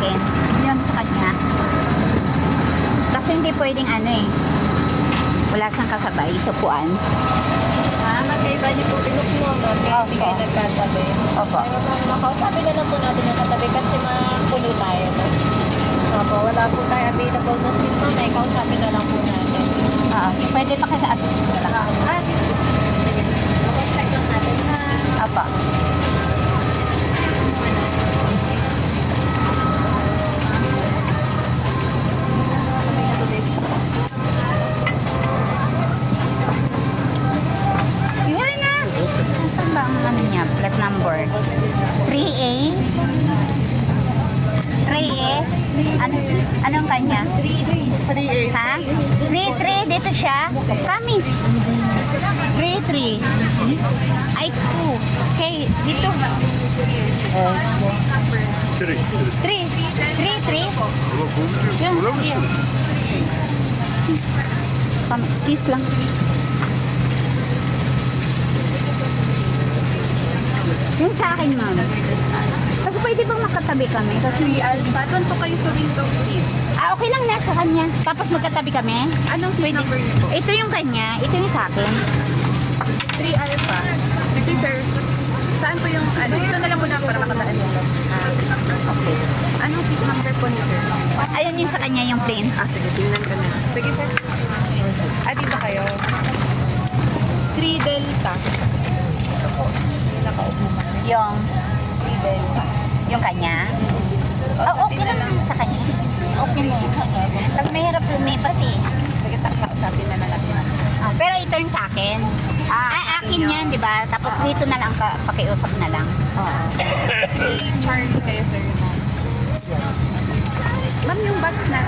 akin. Yun sa kanya. Kasi hindi pwedeng ano eh. Wala siyang kasabay sa upuan. Magkaiba niyo po pinuknogan kaya hindi kayo nagkatabi. Opo. Pero makausapin na lang po natin yung katabi kasi mapulo tayo. No? Opo, wala po tayo available na seat na may kausapin na lang po natin. Pwede pa kasi assist mo na lang. Sige. Check lang natin ha. Opo. Yan na. Nasaan ba ang ano niya? Plate number? 3A? 3A? Anong kanya? 3-8. Ha? 3-3 dito siya? Kami. 3-3. Ay, 2. Okay, dito. 3. 3-3. Yun, yun. Excuse lang. Yung sa akin, ma'am. Kasi pwede bang makatabi kami? Kasi Alpha, doon po kayo sa window seat. okay lang na sa kanya. Tapos magkatabi kami. Anong seat number niyo po? Ito yung kanya, ito yung sa akin. 3 Alpha. Kasi sir, saan po yung, dito na lang po na para makataan sila. Okay. Anong seat number po ni sir? Ayun yung sa kanya, yung plain. Sige, tingnan ko na. Sige sir. Dito kayo. 3 Delta. Ito po. Yung nakaupo mo. Yung, 3 Delta. yung kanya. Okay lang sa kanya. Okay na yun. Kasi mahirap lumipat eh. Sige, kausapin na natin. Pero ito yung sa akin. Akin yan, di ba? Tapos dito na lang, pakiusap na lang. Oo. Charlie kayo sir. Ma'am, yung box na